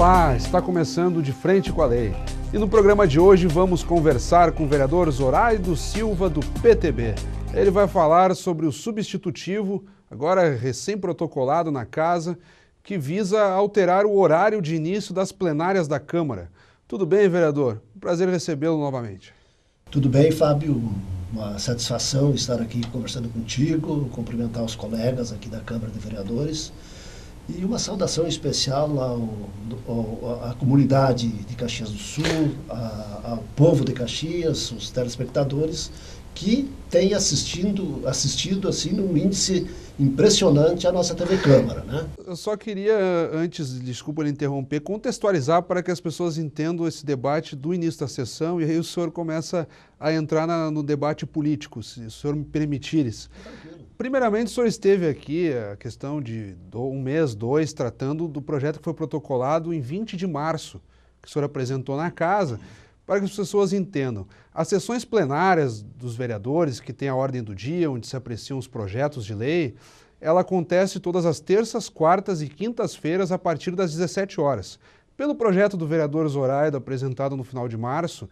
Olá, está começando De Frente com a Lei. E no programa de hoje vamos conversar com o vereador Zoraído Silva do PTB. Ele vai falar sobre o substitutivo, agora recém-protocolado na casa, que visa alterar o horário de início das plenárias da Câmara. Tudo bem, vereador? Prazer recebê-lo novamente. Tudo bem, Fábio. Uma satisfação estar aqui conversando contigo, cumprimentar os colegas aqui da Câmara de Vereadores e uma saudação especial à comunidade de Caxias do Sul, ao povo de Caxias, os telespectadores que têm assistido assim num índice impressionante a nossa TV Câmara, né? Eu só queria, antes, desculpa lhe interromper, contextualizar para que as pessoas entendam esse debate do início da sessão e aí o senhor começa a entrar no debate político, se o senhor me permitir isso. Primeiramente, o senhor esteve aqui, a questão de um mês, dois, tratando do projeto que foi protocolado em 20 de março, que o senhor apresentou na casa, para que as pessoas entendam. As sessões plenárias dos vereadores, que tem a ordem do dia, onde se apreciam os projetos de lei, ela acontece todas as terças, quartas e quintas-feiras, a partir das 17 horas. Pelo projeto do vereador Zoraído, apresentado no final de março,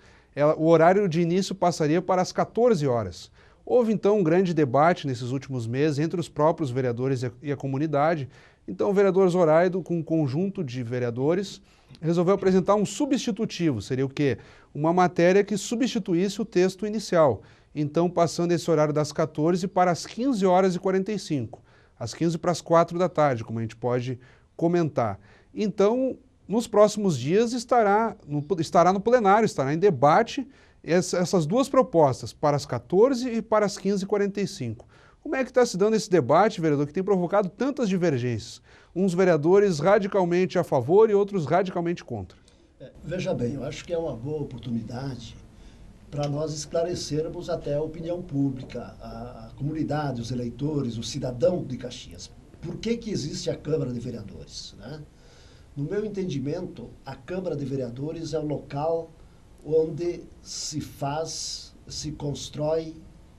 o horário de início passaria para as 14 horas. Houve, então, um grande debate nesses últimos meses entre os próprios vereadores e a comunidade. Então, o vereador Zoraído, com um conjunto de vereadores, resolveu apresentar um substitutivo. Seria o quê? Uma matéria que substituísse o texto inicial. Então, passando esse horário das 14 para as 15 horas e 45. Às 15 para as 4 da tarde, como a gente pode comentar. Então, nos próximos dias estará no plenário, estará em debate essas duas propostas, para as 14 e para as 15h45. Como é que está se dando esse debate, vereador, que tem provocado tantas divergências? Uns vereadores radicalmente a favor e outros radicalmente contra. Veja bem, eu acho que é uma boa oportunidade para nós esclarecermos até a opinião pública, a comunidade, os eleitores, o cidadão de Caxias. Por que existe a Câmara de Vereadores, né? No meu entendimento, a Câmara de Vereadores é o local onde se constrói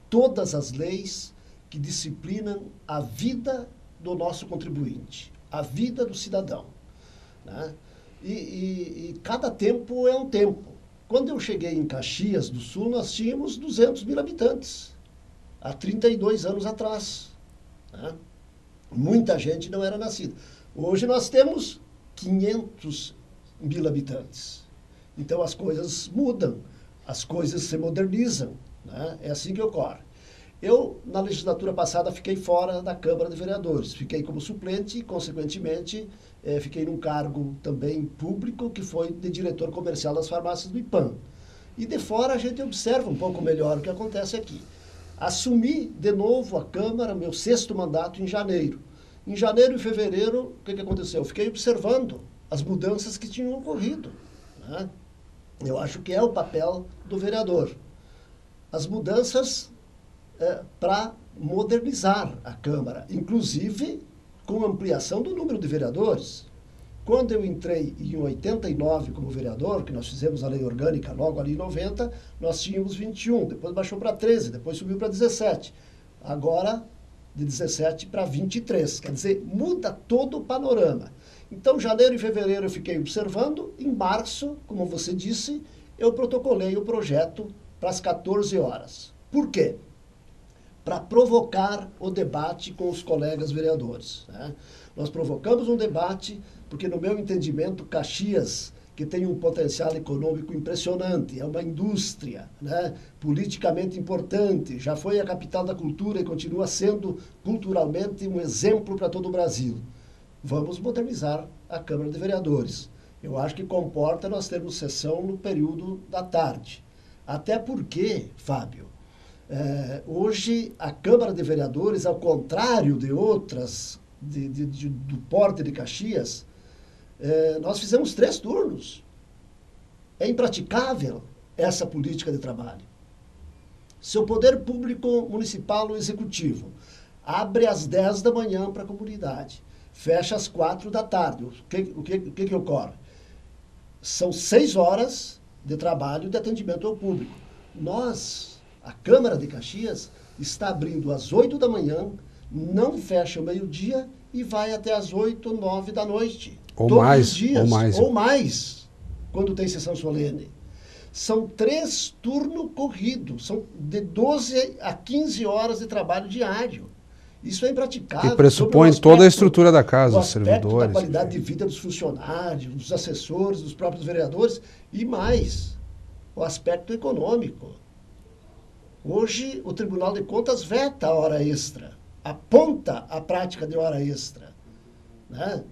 todas as leis que disciplinam a vida do nosso contribuinte, a vida do cidadão, né? E cada tempo é um tempo. Quando eu cheguei em Caxias do Sul, nós tínhamos 200 mil habitantes, há 32 anos atrás, né? Muita gente não era nascida. Hoje nós temos 500 mil habitantes. Então as coisas mudam, as coisas se modernizam, né? É assim que ocorre. Eu, na legislatura passada, fiquei fora da Câmara de Vereadores. Fiquei como suplente e, consequentemente, fiquei num cargo também público, que foi de diretor comercial das farmácias do IPAM. E de fora a gente observa um pouco melhor o que acontece aqui. Assumi de novo a Câmara, meu 6º mandato, em janeiro. Em janeiro e fevereiro, o que aconteceu? Eu fiquei observando as mudanças que tinham ocorrido, né? Eu acho que é o papel do vereador. As mudanças para modernizar a Câmara, inclusive com ampliação do número de vereadores. Quando eu entrei em 89 como vereador, que nós fizemos a lei orgânica logo ali em 90, nós tínhamos 21, depois baixou para 13, depois subiu para 17. Agora, de 17 para 23, quer dizer, muda todo o panorama. Então, janeiro e fevereiro eu fiquei observando, em março, como você disse, eu protocolei o projeto para as 14 horas. Por quê? Para provocar o debate com os colegas vereadores, né? Nós provocamos um debate porque, no meu entendimento, Caxias, que tem um potencial econômico impressionante, é uma indústria, né, politicamente importante, já foi a capital da cultura e continua sendo culturalmente um exemplo para todo o Brasil. Vamos modernizar a Câmara de Vereadores. Eu acho que comporta nós termos sessão no período da tarde. Até porque, Fábio, hoje a Câmara de Vereadores, ao contrário de outras do porte de Caxias, nós fizemos 3 turnos. É impraticável essa política de trabalho. Se o poder público municipal ou executivo abre às 10 da manhã para a comunidade, fecha às 4 da tarde, o que ocorre? São 6 horas de trabalho de atendimento ao público. Nós, a Câmara de Caxias, está abrindo às 8 da manhã, não fecha o meio-dia e vai até às 8, 9 da noite. Todos os dias, ou mais, quando tem sessão solene. São 3 turnos corridos, são de 12 a 15 horas de trabalho diário. Isso é impraticável. E pressupõe toda a estrutura da casa, os servidores. Da qualidade de vida dos funcionários, dos assessores, dos próprios vereadores e mais, o aspecto econômico. Hoje, o Tribunal de Contas veta a hora extra, aponta a prática de hora extra, né?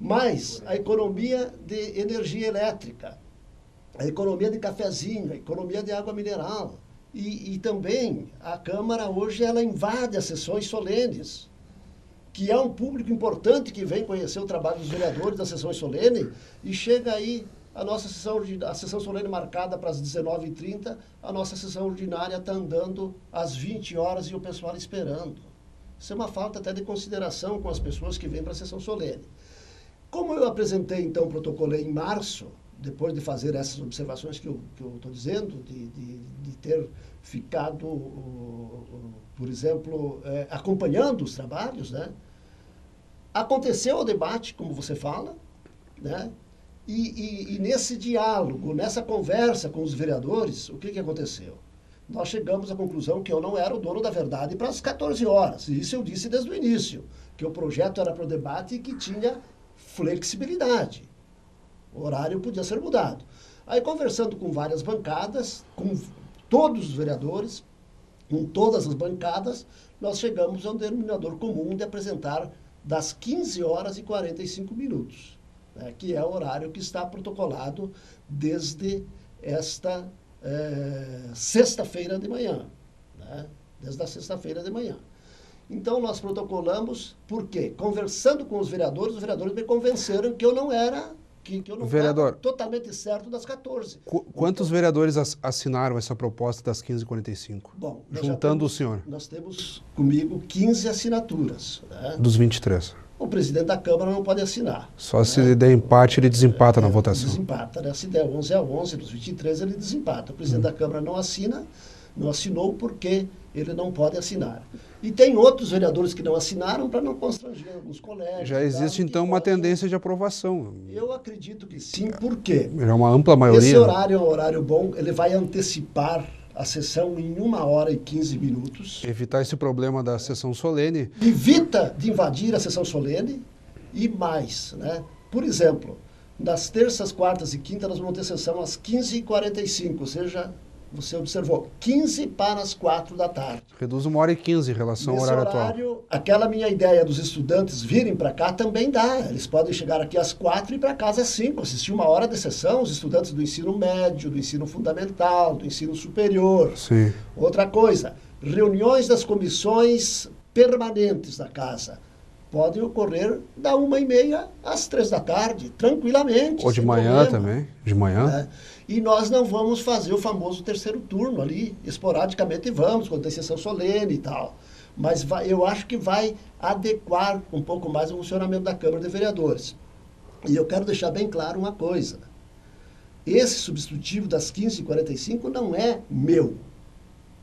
Mas a economia de energia elétrica, a economia de cafezinho, a economia de água mineral. E também a Câmara hoje ela invade as sessões solenes, que é um público importante que vem conhecer o trabalho dos vereadores das sessões solenes, e chega aí a nossa a sessão solene marcada para as 19h30, a nossa sessão ordinária está andando às 20 horas e o pessoal esperando. Isso é uma falta até de consideração com as pessoas que vêm para a sessão solene. Como eu apresentei, então, protocolei em março, depois de fazer essas observações que eu estou dizendo, de ter ficado, por exemplo, acompanhando os trabalhos, né? Aconteceu o debate, como você fala, né? E nesse diálogo, nessa conversa com os vereadores, o que aconteceu? Nós chegamos à conclusão que eu não era o dono da verdade para as 14 horas. E isso eu disse desde o início, que o projeto era para o debate e que tinha flexibilidade. O horário podia ser mudado. Aí, conversando com várias bancadas, com todos os vereadores, com todas as bancadas, nós chegamos a um denominador comum de apresentar das 15 horas e 45 minutos, né, que é o horário que está protocolado desde esta sexta-feira de manhã. Né, desde a sexta-feira de manhã. Então, nós protocolamos, por quê? Conversando com os vereadores me convenceram que eu não era... que eu não estava totalmente certo das 14. Quantos vereadores assinaram essa proposta das 15h45? Bom, juntando o senhor. Nós temos comigo 15 assinaturas. Né? Dos 23. O presidente da Câmara não pode assinar. Só se der empate, ele desempata na votação. Desempata, né? Se der 11-11, dos 23, ele desempata. O presidente da Câmara não assinou porque ele não pode assinar. E tem outros vereadores que não assinaram para não constranger alguns colegas. Já existe, então, uma tendência de aprovação. Eu acredito que sim, por quê? É uma ampla maioria. Esse horário é um horário bom, ele vai antecipar a sessão em 1 hora e 15 minutos. Evitar esse problema da sessão solene. Evita de invadir a sessão solene e mais, né? Por exemplo, nas terças, quartas e quintas nós vamos ter sessão às 15h45, ou seja, você observou, 15 para as 4 da tarde. Reduz 1 hora e 15 em relação ao horário atual. Aquela minha ideia dos estudantes virem para cá também dá. Eles podem chegar aqui às 4 e ir para casa às 5. Assistir 1 hora de sessão, os estudantes do ensino médio, do ensino fundamental, do ensino superior. Sim. Outra coisa, reuniões das comissões permanentes da casa podem ocorrer da 1h30 às 3 da tarde, tranquilamente. Ou de manhã também, de manhã. Né? E nós não vamos fazer o famoso terceiro turno ali, esporadicamente vamos, quando tem sessão solene e tal. Mas eu acho que vai adequar um pouco mais o funcionamento da Câmara de Vereadores. E eu quero deixar bem claro uma coisa. Esse substitutivo das 15h45 não é meu.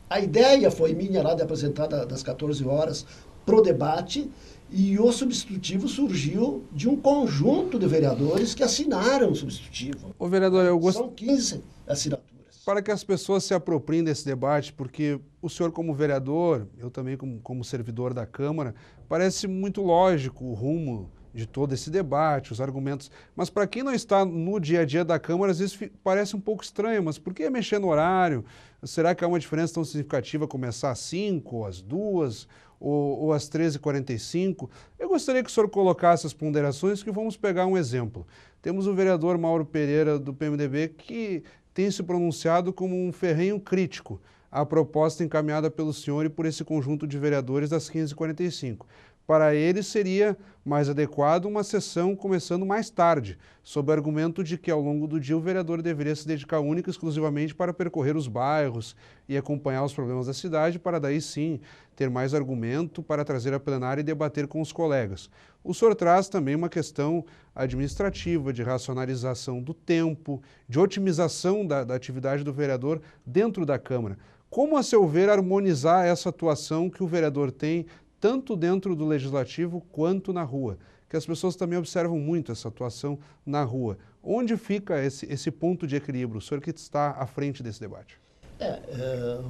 A ideia foi minha lá de apresentar das 14 horas para o debate, e o substitutivo surgiu de um conjunto de vereadores que assinaram o substitutivo. Ô, vereador, São 15 assinaturas. Para que as pessoas se apropriem desse debate, porque o senhor como vereador, eu também como servidor da Câmara, parece muito lógico o rumo de todo esse debate, os argumentos. Mas para quem não está no dia a dia da Câmara, às vezes parece um pouco estranho. Mas por que mexer no horário? Será que há uma diferença tão significativa começar às 5 ou às 2 ou às 13h45? Eu gostaria que o senhor colocasse as ponderações, que vamos pegar um exemplo. Temos o vereador Mauro Pereira, do PMDB, que tem se pronunciado como um ferrenho crítico à proposta encaminhada pelo senhor e por esse conjunto de vereadores das 15h45. Para ele, seria mais adequado uma sessão começando mais tarde, sob o argumento de que, ao longo do dia, o vereador deveria se dedicar única e exclusivamente para percorrer os bairros e acompanhar os problemas da cidade, para daí sim ter mais argumento para trazer a plenária e debater com os colegas. O senhor traz também uma questão administrativa, de racionalização do tempo, de otimização da atividade do vereador dentro da Câmara. Como, a seu ver, harmonizar essa atuação que o vereador tem tanto dentro do Legislativo quanto na rua? que as pessoas também observam muito essa atuação na rua. Onde fica esse ponto de equilíbrio? O senhor que está à frente desse debate.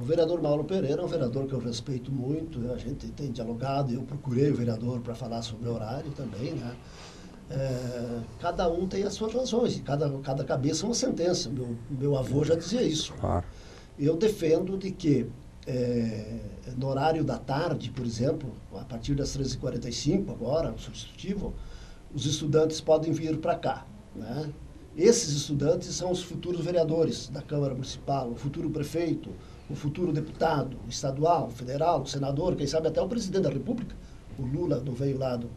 O vereador Mauro Pereira é um vereador que eu respeito muito, a gente tem dialogado, eu procurei o vereador para falar sobre o horário também, né? Cada um tem as suas razões, cada cabeça é uma sentença, meu avô já dizia isso. Claro. Eu defendo de que no horário da tarde, por exemplo, a partir das 13h45 agora, o substitutivo, os estudantes podem vir para cá, né? Esses estudantes são os futuros vereadores da Câmara Municipal, o futuro prefeito, o futuro deputado estadual, federal, o senador, quem sabe até o presidente da República. O Lula não veio lá do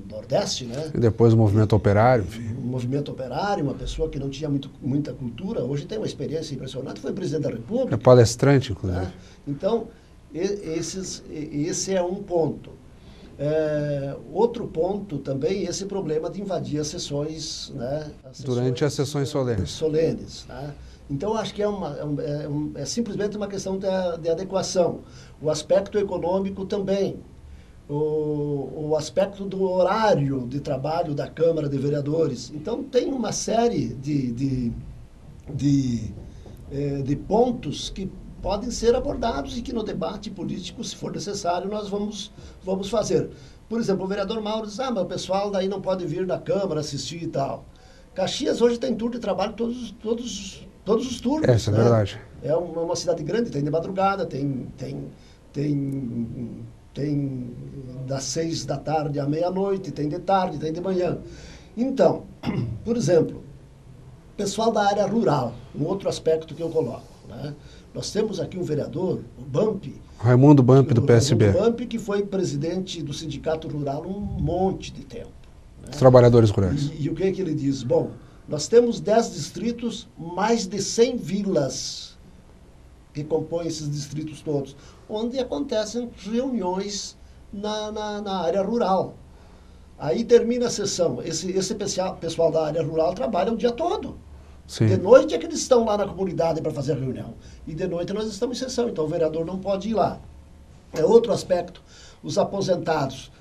Nordeste, né? E depois o movimento operário. O movimento operário, uma pessoa que não tinha muita cultura, hoje tem uma experiência impressionante, foi presidente da República. É palestrante, inclusive. Né? Então, esse é um ponto. Outro ponto também, esse problema de invadir as sessões, né? Durante as sessões solenes. Né? Então, acho que é simplesmente uma questão de adequação. O aspecto econômico também. O aspecto do horário de trabalho da Câmara de Vereadores. Então, tem uma série de pontos que podem ser abordados e que no debate político, se for necessário, nós vamos fazer. Por exemplo, o vereador Mauro diz, mas o pessoal daí não pode vir da Câmara assistir e tal. Caxias hoje tem turno de trabalho todos os turnos. Essa é verdade. É uma cidade grande, tem de madrugada, tem das 6 da tarde à meia-noite, tem de tarde, tem de manhã. Então, por exemplo, pessoal da área rural, um outro aspecto que eu coloco, né? Nós temos aqui um vereador, o Bump. Raimundo Bump, do PSB. Raimundo Bump, que foi presidente do Sindicato Rural um monte de tempo. Né? Os trabalhadores rurais. E o que ele diz? Bom, nós temos 10 distritos, mais de 100 vilas que compõem esses distritos todos, onde acontecem reuniões na área rural. Aí termina a sessão. Esse pessoal da área rural trabalha o dia todo. Sim. De noite é que eles estão lá na comunidade para fazer a reunião. E de noite nós estamos em sessão, então o vereador não pode ir lá. Outro aspecto, os aposentados.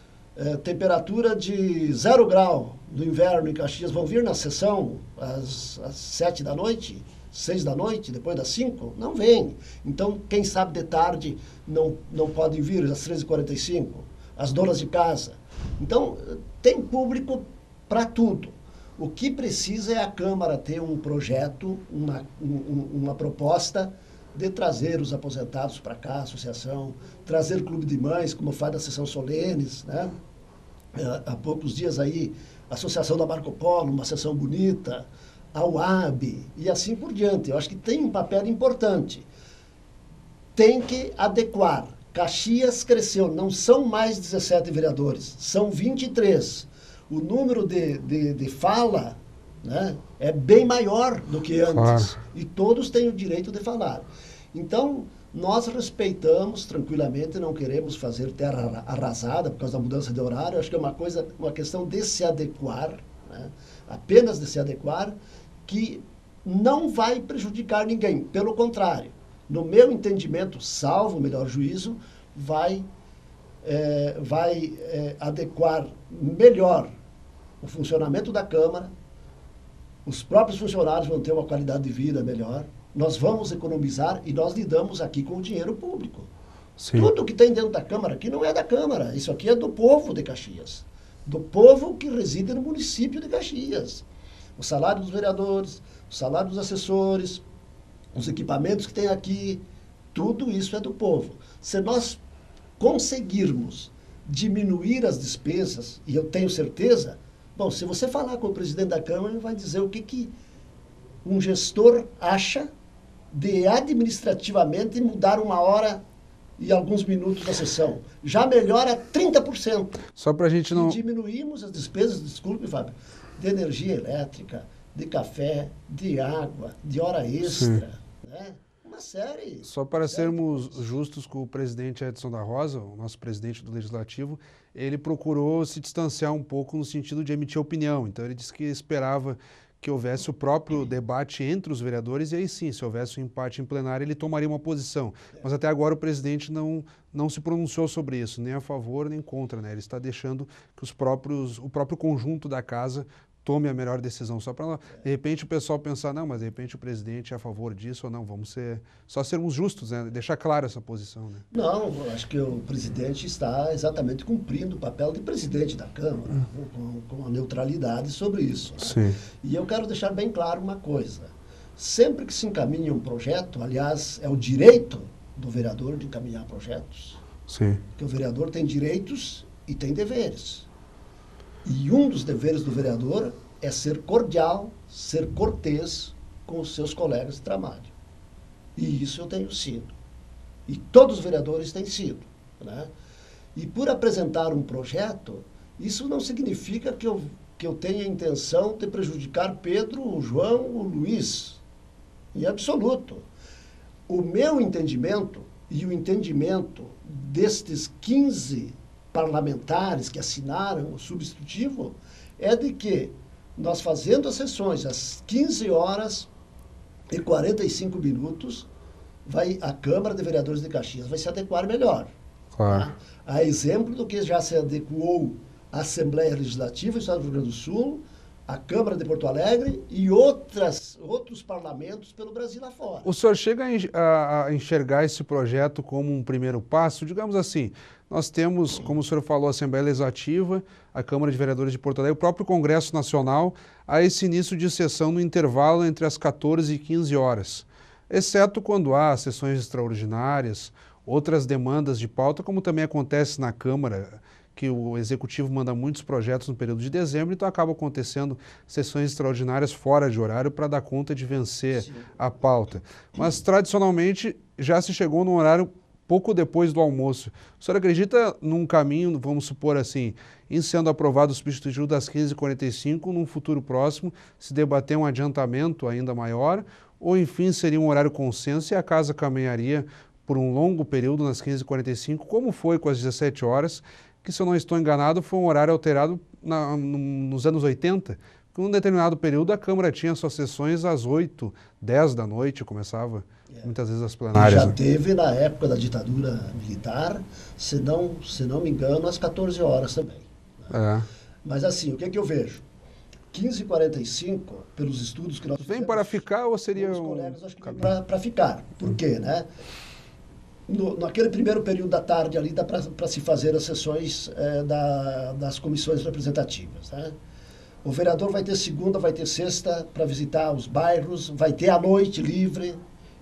Temperatura de 0 grau do inverno em Caxias vão vir na sessão às 7 da noite, 6 da noite, depois das 5? Não vem. Então, quem sabe de tarde não pode vir às 13h45, as donas de casa. Então, tem público para tudo. O que precisa é a Câmara ter um projeto, uma proposta de trazer os aposentados para cá, a associação, trazer clube de mães, como faz na sessão solenes, né? Há poucos dias aí, a Associação da Marco Polo, uma sessão bonita, a UAB e assim por diante. Eu acho que tem um papel importante. Tem que adequar. Caxias cresceu, não são mais 17 vereadores, são 23. O número de fala, né, é bem maior do que antes. Claro. E todos têm o direito de falar. Então, nós respeitamos tranquilamente, não queremos fazer terra arrasada por causa da mudança de horário. Acho que é uma questão de se adequar, né, apenas de se adequar, que não vai prejudicar ninguém. Pelo contrário, no meu entendimento, salvo o melhor juízo, vai adequar melhor o funcionamento da Câmara, os próprios funcionários vão ter uma qualidade de vida melhor, nós vamos economizar e nós lidamos aqui com o dinheiro público. Sim. Tudo que tem dentro da Câmara aqui não é da Câmara, isso aqui é do povo de Caxias, do povo que reside no município de Caxias. O salário dos vereadores, o salário dos assessores, os equipamentos que tem aqui, tudo isso é do povo. Se nós conseguirmos diminuir as despesas, e eu tenho certeza, bom, se você falar com o presidente da Câmara, ele vai dizer o que um gestor acha de administrativamente mudar 1 hora e alguns minutos da sessão. Já melhora 30%. Só para a gente não... E diminuímos as despesas, desculpe, Fábio, de energia elétrica, de café, de água, de hora extra, né? Uma série. Só para sermos justos com o presidente Edson da Rosa, o nosso presidente do Legislativo, ele procurou se distanciar um pouco no sentido de emitir opinião. Então ele disse que esperava que houvesse o próprio debate entre os vereadores, e aí sim, se houvesse um empate em plenário, ele tomaria uma posição. Mas até agora o presidente não se pronunciou sobre isso, nem a favor nem contra, né? Ele está deixando que o próprio conjunto da casa tome a melhor decisão, só para, de repente, o pessoal pensar, não, mas de repente o presidente é a favor disso ou não, só sermos justos, né? Deixar clara essa posição, né? Não, eu acho que o presidente está exatamente cumprindo o papel de presidente da Câmara, com a neutralidade sobre isso. Né? Sim. E eu quero deixar bem claro uma coisa, sempre que se encaminha um projeto, aliás, é o direito do vereador de encaminhar projetos, Sim. porque o vereador tem direitos e tem deveres. E um dos deveres do vereador é ser cordial, ser cortês com os seus colegas de trabalho. E isso eu tenho sido. E todos os vereadores têm sido. Né? E por apresentar um projeto, isso não significa que eu tenha a intenção de prejudicar Pedro, o João, o Luiz. Em absoluto. O meu entendimento e o entendimento destes 15 parlamentares que assinaram o substitutivo é de que nós fazendo as sessões às 15 horas e 45 minutos, a Câmara de Vereadores de Caxias vai se adequar melhor. Claro. Tá? A exemplo do que já se adequou a Assembleia Legislativa do Estado do Rio Grande do Sul, a Câmara de Porto Alegre e outros parlamentos pelo Brasil afora. O senhor chega a enxergar esse projeto como um primeiro passo? Digamos assim, nós temos, como o senhor falou, a Assembleia Legislativa, a Câmara de Vereadores de Porto Alegre, o próprio Congresso Nacional, a esse início de sessão no intervalo entre as 14 e 15 horas. Exceto quando há sessões extraordinárias, outras demandas de pauta, como também acontece na Câmara, que o Executivo manda muitos projetos no período de dezembro, então acaba acontecendo sessões extraordinárias fora de horário para dar conta de vencer a pauta. Mas, tradicionalmente, já se chegou num horário pouco depois do almoço. O senhor acredita num caminho, vamos supor assim, em sendo aprovado o substitutivo das 15h45, num futuro próximo, se debater um adiantamento ainda maior, ou enfim, seria um horário consenso e a casa caminharia por um longo período nas 15h45, como foi com as 17 horas, que, se eu não estou enganado, foi um horário alterado nos anos 80, que num determinado período a Câmara tinha suas sessões às 8, 10 da noite, começava muitas vezes as plenárias. Já teve na época da ditadura militar, se não me engano, às 14 horas também. Né? Mas assim, o que é que eu vejo? 15h45, pelos estudos que nós fizemos... Vem para ficar ou seria os colegas, acho que vem para ficar. Por quê, né? Naquele primeiro período da tarde ali dá para se fazer as sessões das comissões representativas. Né? O vereador vai ter segunda, vai ter sexta para visitar os bairros, vai ter a noite livre.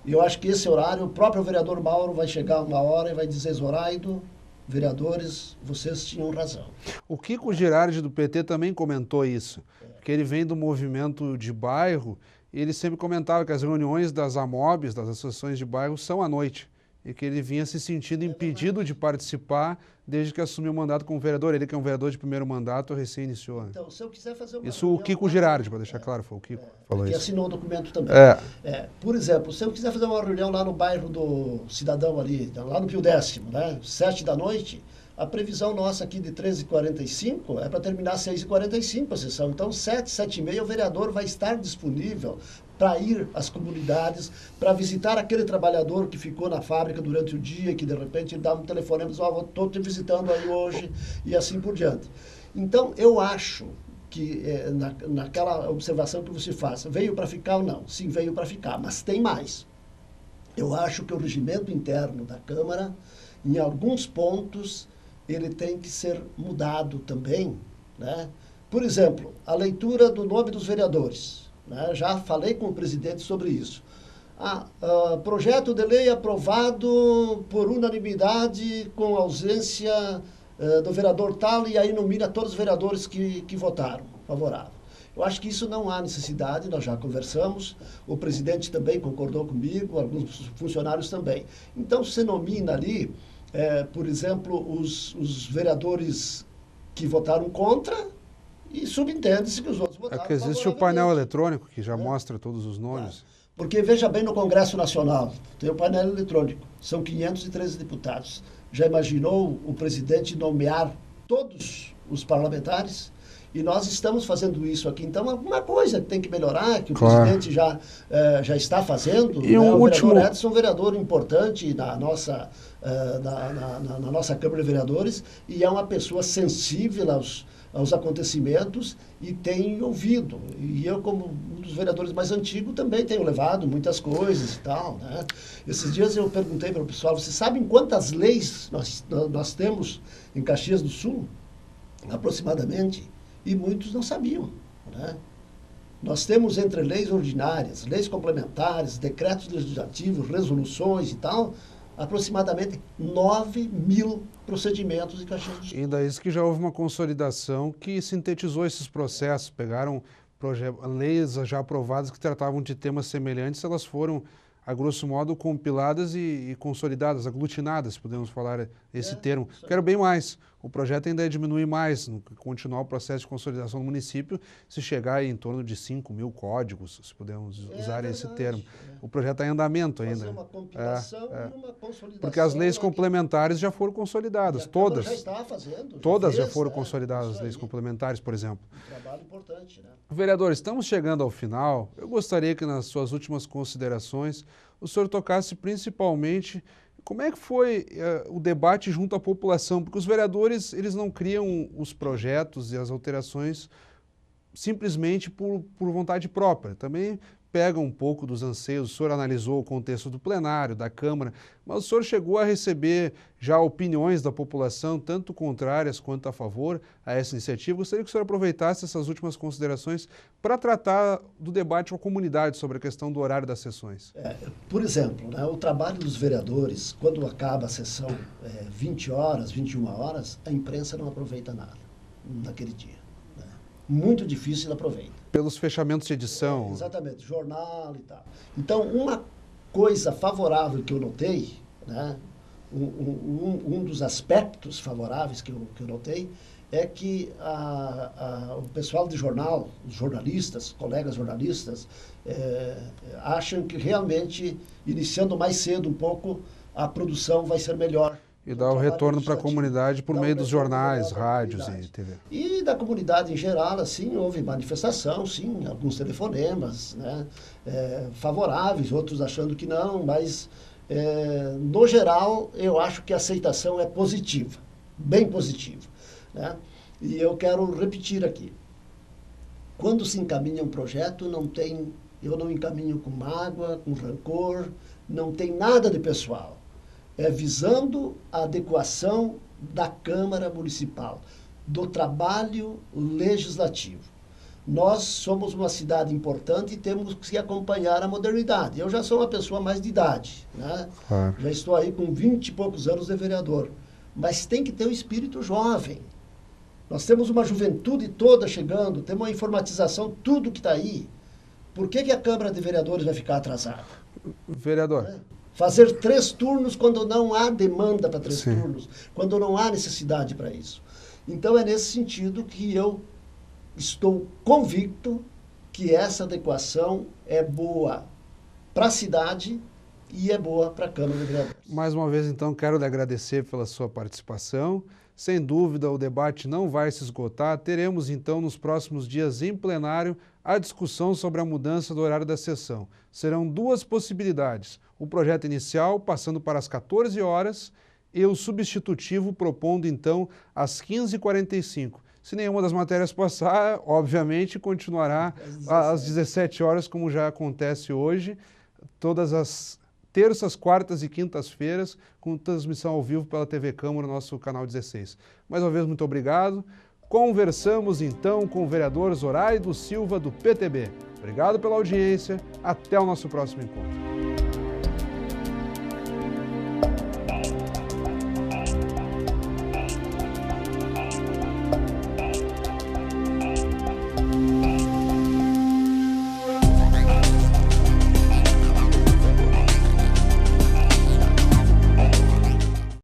E eu acho que esse horário, o próprio vereador Mauro vai chegar uma hora e vai dizer: Zoraido, vereadores, vocês tinham razão. O Kiko Girardi do PT também comentou isso, que ele vem do movimento de bairro e ele sempre comentava que as reuniões das AMOBs, das associações de bairro, são à noite. E que ele vinha se sentindo impedido de participar desde que assumiu o mandato como vereador. Ele que é um vereador de primeiro mandato, recém iniciou. Né? Então, se eu quiser fazer uma isso o Kiko Girardi, para deixar claro, foi o Kiko que falou que isso. assinou o documento também. Por exemplo, se eu quiser fazer uma reunião lá no bairro do Cidadão ali, lá no Pio Décimo, né, 7 da noite, a previsão nossa aqui de 13h45 é para terminar às 6h45 a sessão. Então, 7, 7h30, o vereador vai estar disponível para ir às comunidades, para visitar aquele trabalhador que ficou na fábrica durante o dia, que de repente ele dá um telefonema e diz: estou te visitando aí hoje, e assim por diante. Então, eu acho que naquela observação que você faz, veio para ficar ou não? Sim, veio para ficar, mas tem mais. Eu acho que o regimento interno da Câmara, em alguns pontos, ele tem que ser mudado também. Né? Por exemplo, a leitura do nome dos vereadores. Né? Já falei com o presidente sobre isso. Projeto de lei aprovado por unanimidade com ausência do vereador tal, e aí nomina todos os vereadores que votaram favorável. Eu acho que isso não há necessidade, nós já conversamos, o presidente também concordou comigo, alguns funcionários também. Então, se nomina ali, por exemplo, os vereadores que votaram contra, e subentende-se que os outros votaram que existe o painel eletrônico, que já mostra todos os nomes. Porque, veja bem, no Congresso Nacional, tem o painel eletrônico, são 513 deputados. Já imaginou o presidente nomear todos os parlamentares? E nós estamos fazendo isso aqui. Então, alguma coisa tem que melhorar, que o Claro. presidente já está fazendo. E O último... vereador Edson é um vereador importante na nossa Câmara de Vereadores e é uma pessoa sensível aos acontecimentos e tem ouvido. E eu, como um dos vereadores mais antigos, também tenho levado muitas coisas e tal, né? Esses dias eu perguntei para o pessoal, vocês sabem quantas leis nós temos em Caxias do Sul? Aproximadamente. E muitos não sabiam, né? Nós temos entre leis ordinárias, leis complementares, decretos legislativos, resoluções e tal, aproximadamente 9.000 procedimentos em Caxias do Sul. Ainda isso que já houve uma consolidação que sintetizou esses processos, pegaram leis já aprovadas que tratavam de temas semelhantes, elas foram, a grosso modo, compiladas e consolidadas, aglutinadas, podemos falar esse termo. Quero bem mais. O projeto ainda é diminuir mais, continuar o processo de consolidação do município, se chegar em torno de 5.000 códigos, se podemos usar esse termo. O projeto está em andamento ainda. Fazer uma compilação e uma consolidação. Porque as leis complementares já foram consolidadas, todas. Já está fazendo. Todas já foram consolidadas, as leis complementares, por exemplo. Um trabalho importante, né? Vereador, estamos chegando ao final. Eu gostaria que nas suas últimas considerações o senhor tocasse principalmente como é que foi o debate junto à população, porque os vereadores eles não criam os projetos e as alterações simplesmente por vontade própria. Também pega um pouco dos anseios, o senhor analisou o contexto do plenário, da Câmara, mas o senhor chegou a receber já opiniões da população, tanto contrárias quanto a favor a essa iniciativa. Gostaria que o senhor aproveitasse essas últimas considerações para tratar do debate com a comunidade sobre a questão do horário das sessões. Por exemplo, né, o trabalho dos vereadores, quando acaba a sessão 20 horas, 21 horas, a imprensa não aproveita nada naquele dia. Né? Muito difícil aproveita. Pelos fechamentos de edição. Exatamente, jornal e tal. Então, uma coisa favorável que eu notei, né, um dos aspectos favoráveis que eu notei, é que o pessoal de jornal, os jornalistas, colegas jornalistas, acham que realmente, iniciando mais cedo um pouco, a produção vai ser melhor. E dar o retorno para a comunidade por meio dos jornais, rádios e TV. E da comunidade em geral, assim, houve manifestação, sim, alguns telefonemas, né, favoráveis, outros achando que não, mas, no geral, eu acho que a aceitação é positiva, bem positiva, né? E eu quero repetir aqui, quando se encaminha um projeto, eu não encaminho com mágoa, com rancor, não tem nada de pessoal. É visando a adequação da Câmara Municipal, do trabalho legislativo. Nós somos uma cidade importante e temos que acompanhar a modernidade. Eu já sou uma pessoa mais de idade, né? Já estou aí com 20 e poucos anos de vereador. Mas tem que ter um espírito jovem. Nós temos uma juventude toda chegando, temos uma informatização, tudo que está aí. Por que a Câmara de Vereadores vai ficar atrasada? Vereador. Fazer 3 turnos quando não há demanda para 3 turnos, quando não há necessidade para isso. Então, é nesse sentido que eu estou convicto que essa adequação é boa para a cidade e é boa para a Câmara de Vereadores. Mais uma vez, então, quero lhe agradecer pela sua participação. Sem dúvida, o debate não vai se esgotar. Teremos, então, nos próximos dias em plenário, a discussão sobre a mudança do horário da sessão. Serão 2 possibilidades. O projeto inicial, passando para as 14 horas, e o substitutivo, propondo, então, às 15h45. Se nenhuma das matérias passar, obviamente, continuará às 17 horas, como já acontece hoje, todas as terças, quartas e quintas-feiras, com transmissão ao vivo pela TV Câmara, nosso canal 16. Mais uma vez, muito obrigado. Conversamos, então, com o vereador Zoraide Silva, do PTB. Obrigado pela audiência. Até o nosso próximo encontro.